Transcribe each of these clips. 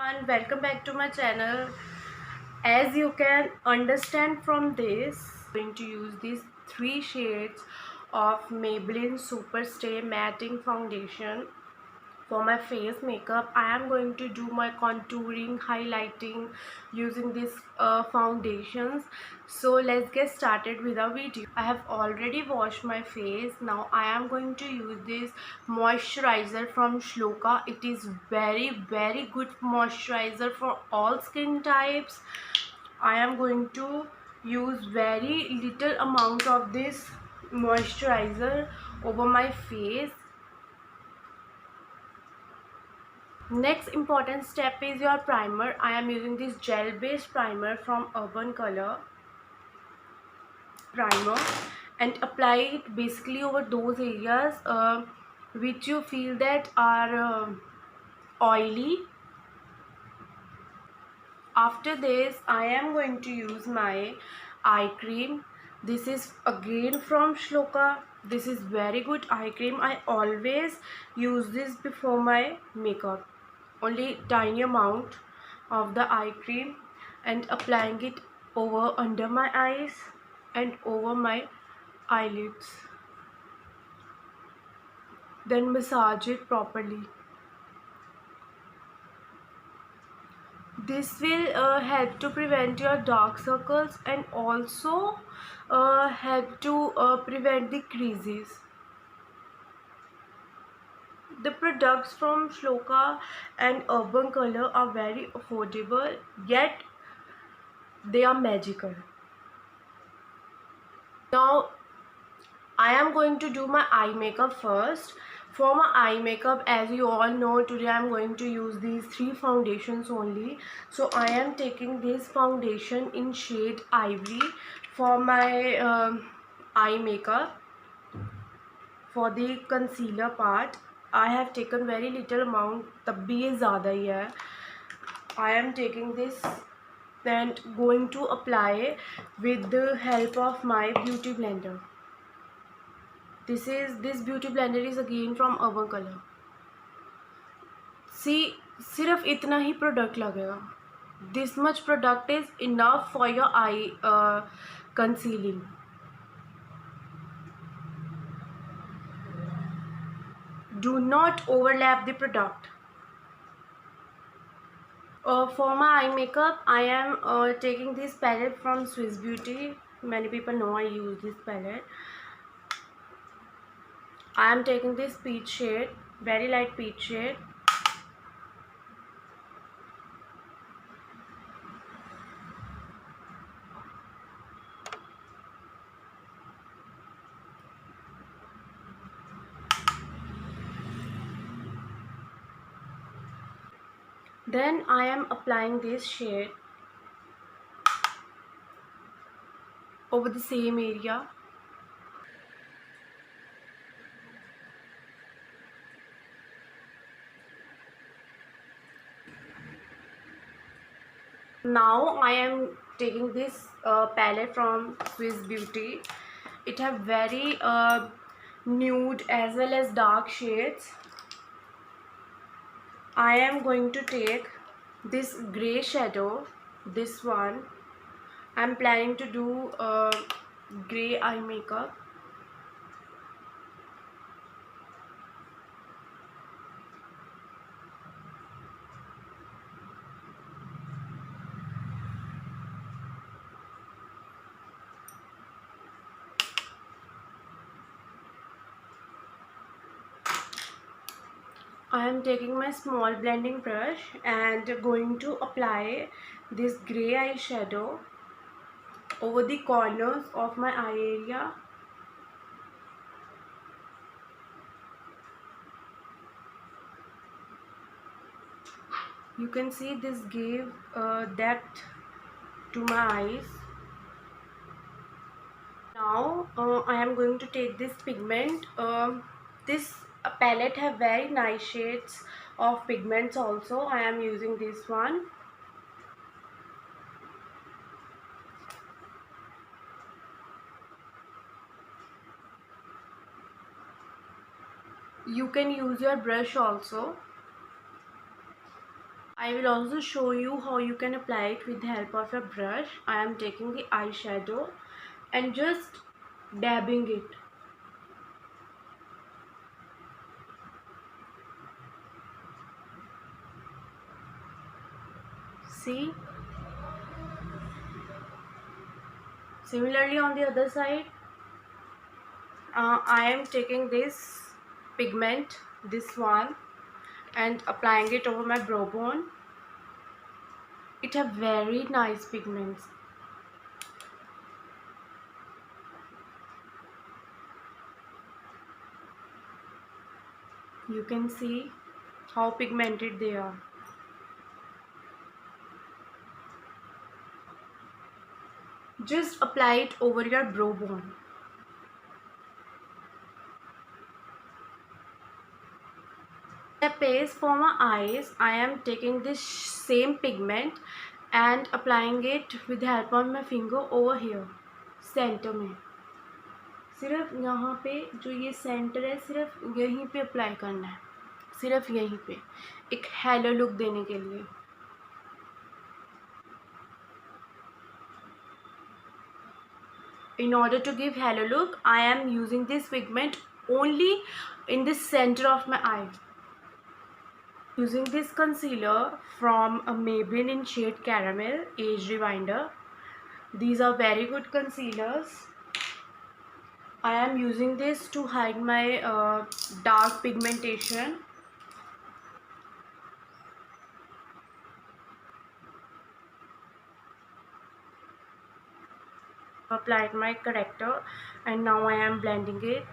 everyone, welcome back to my channel. As you can understand from this, I'm going to use these three shades of Maybelline Superstay Matting Foundation for my face makeup. I am going to do my contouring, highlighting using these foundations. So let's get started with our video. I have already washed my face. Now I am going to use this moisturizer from Shloka. It is very good moisturizer for all skin types. I am going to use very little amount of this moisturizer over my face. Next important step is your primer. I am using this gel based primer from Urban Color primer and apply it basically over those areas which you feel that are oily. After this I am going to use my eye cream. This is again from Shloka. This is very good eye cream. I always use this before my makeup. Only tiny amount of the eye cream and applying it over under my eyes and over my eyelids. Then massage it properly. This will help to prevent your dark circles and also help to prevent the creases. The products from Shloka and Urban Color are very affordable, yet they are magical. Now I am going to do my eye makeup first. For my eye makeup, as you all know, today I am going to use these three foundations only. So I am taking this foundation in shade Ivory for my eye makeup. For the concealer part, I have taken very little amount, तब भी ये ज़्यादा ही है. I am taking this and going to apply with the help of my beauty blender. This beauty blender is again from Urban Color. See, सिर्फ इतना ही product लगेगा. This much product is enough for your eye concealing. Do not overlap the product. For my eye makeup, I am taking this palette from Swiss Beauty. Many people know I use this palette. I am taking this peach shade, very light peach shade. Then I am applying this shade over the same area. Now I am taking this palette from Swiss Beauty. It have very nude as well as dark shades. I am going to take this grey shadow, this one. I am planning to do grey eye makeup. I am taking my small blending brush and going to apply this grey eyeshadow over the corners of my eye area. You can see this gave depth to my eyes. Now I am going to take this pigment. This palette have very nice shades of pigments also. I am using this one. You can use your brush also. I will also show you how you can apply it with the help of a brush. I am taking the eyeshadow and just dabbing it. See? Similarly on the other side, I am taking this pigment, this one, and applying it over my brow bone. It have very nice pigments. You can see how pigmented they are. Just apply it over your brow bone. The base for my eyes, I am taking this same pigment and applying it with the help of my finger over here, center में. सिर्फ यहाँ पे जो ये centre है, सिर्फ यहीं पे अप्लाई करना है, सिर्फ यहीं पे, एक हेलो लुक देने के लिए. In order to give halo look, I am using this pigment only in the center of my eye. Using this concealer from a Maybelline in shade Caramel Age Rewinder. These are very good concealers. I am using this to hide my dark pigmentation. Applied my corrector and now I am blending it.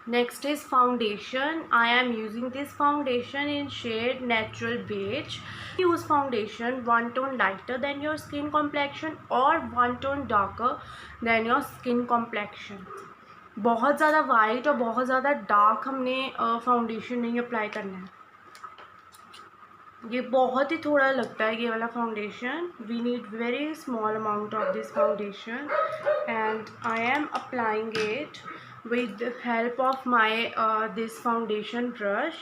Next is foundation. I am using this foundation in shade Natural Beige. Use foundation one tone lighter than your skin complexion or one tone darker than your skin complexion. बहुत ज़्यादा white और बहुत ज़्यादा dark हमने foundation नहीं apply करना है. ये बहुत ही थोड़ा लगता है ये वाला foundation. We need very small amount of this foundation and I am applying it with the help of my this foundation brush.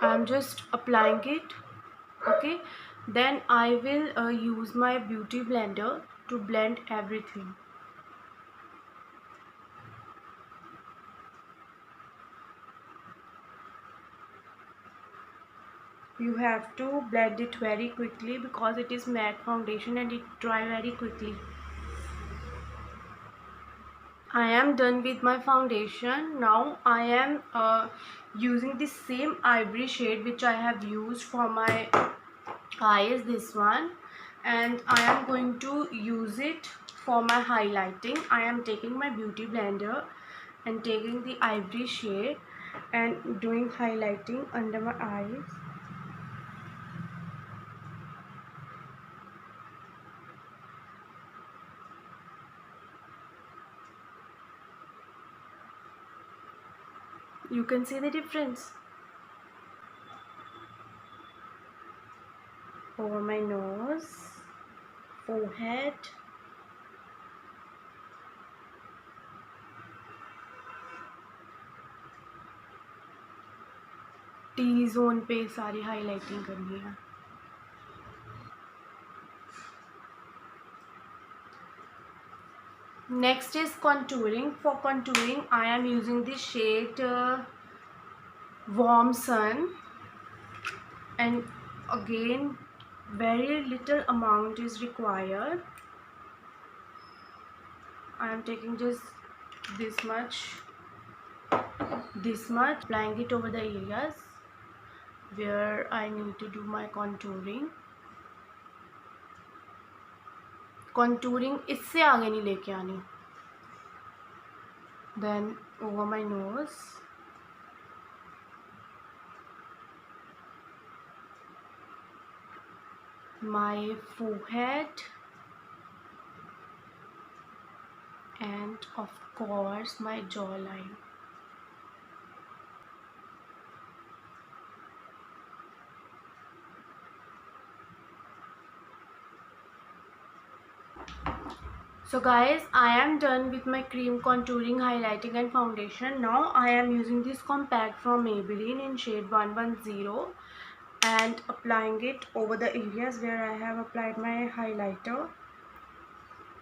I'm just applying it. Okay, then I will use my beauty blender to blend everything. You have to blend it very quickly because it is matte foundation and it dry very quickly. I am done with my foundation. Now I am using the same ivory shade which I have used for my eyes, this one, and I am going to use it for my highlighting. I am taking my beauty blender and taking the ivory shade and doing highlighting under my eyes. You can see the difference. Over my nose, forehead, T-zone पे सारी highlighting करनी है. Next is contouring. For contouring, I am using the shade Warm Sun, and again very little amount is required. I am taking just this much, applying it over the areas where I need to do my contouring. Contouring इससे आगे नहीं लेके आनी. Then over my nose, my forehead, and of course my jawline. So guys, I am done with my cream contouring, highlighting and foundation. Now I am using this compact from Maybelline in shade 110 and applying it over the areas where I have applied my highlighter,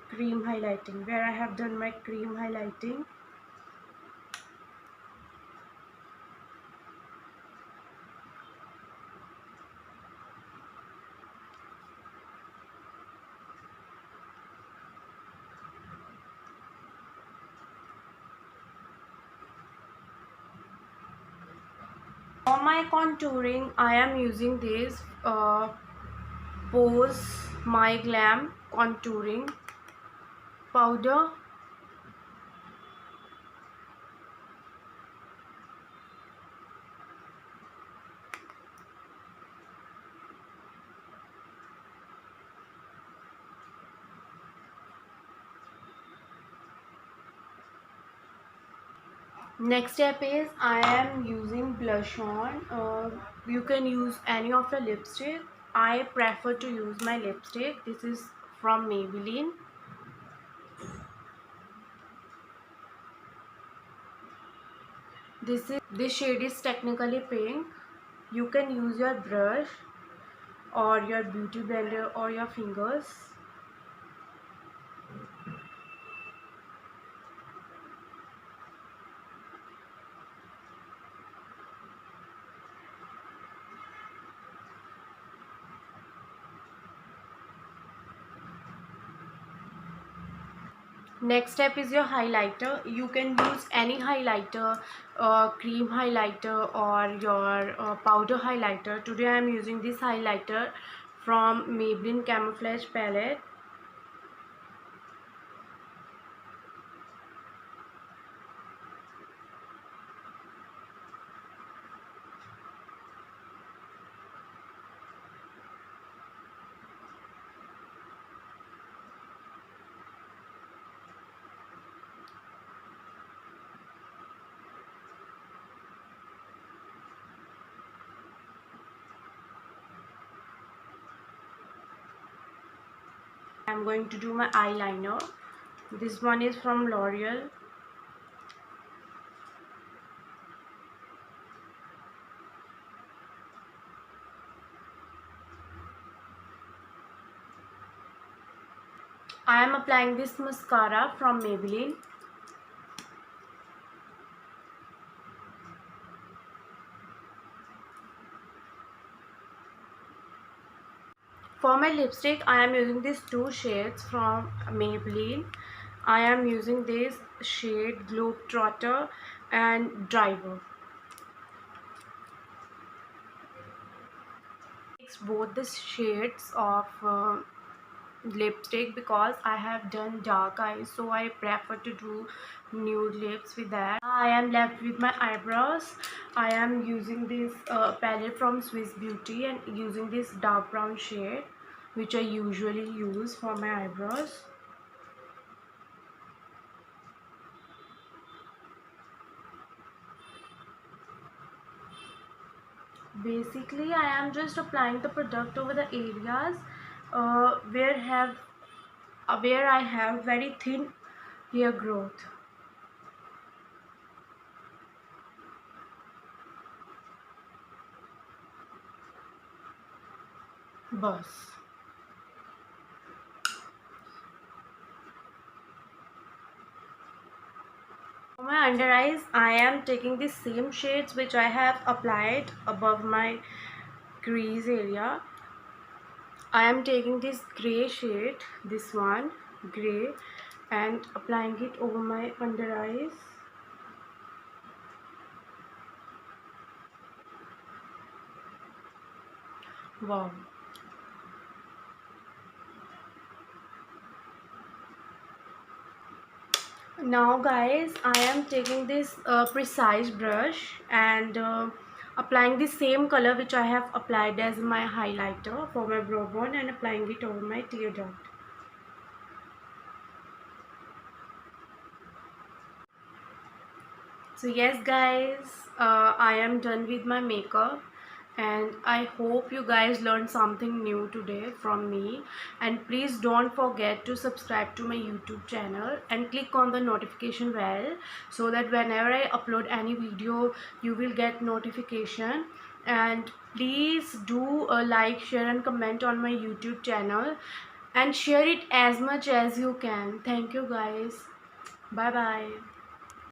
cream highlighting, where I have done my cream highlighting. For my contouring, I am using this Pose My Glam contouring powder. Next step is I am using blush on. You can use any of your lipstick. I prefer to use my lipstick. This is from Maybelline. This shade is technically pink. You can use your brush or your beauty blender or your fingers. Next step is your highlighter. You can use any highlighter, cream highlighter or your powder highlighter. Today I am using this highlighter from Maybelline Camouflage palette. I'm going to do my eyeliner. This one is from L'Oreal. I am applying this mascara from Maybelline. For my lipstick, I am using these two shades from Maybelline. I am using this shade Globetrotter and Driver. It's both the shades of lipstick because I have done dark eyes, so I prefer to do nude lips with that. I am left with my eyebrows. I am using this palette from Swiss Beauty and using this dark brown shade which I usually use for my eyebrows. Basically I am just applying the product over the areas where I have very thin hair growth. Bus. For my under eyes, I am taking the same shades which I have applied above my crease area. I am taking this grey shade, this one, grey, and applying it over my under eyes. Wow. Now guys, I am taking this precise brush and applying the same color which I have applied as my highlighter for my brow bone and applying it over my tear duct. So yes guys, I am done with my makeup and I hope you guys learned something new today from me. And please don't forget to subscribe to my YouTube channel and click on the notification bell so that whenever I upload any video you will get notification. And please do like, share and comment on my YouTube channel and share it as much as you can. Thank you guys. Bye bye.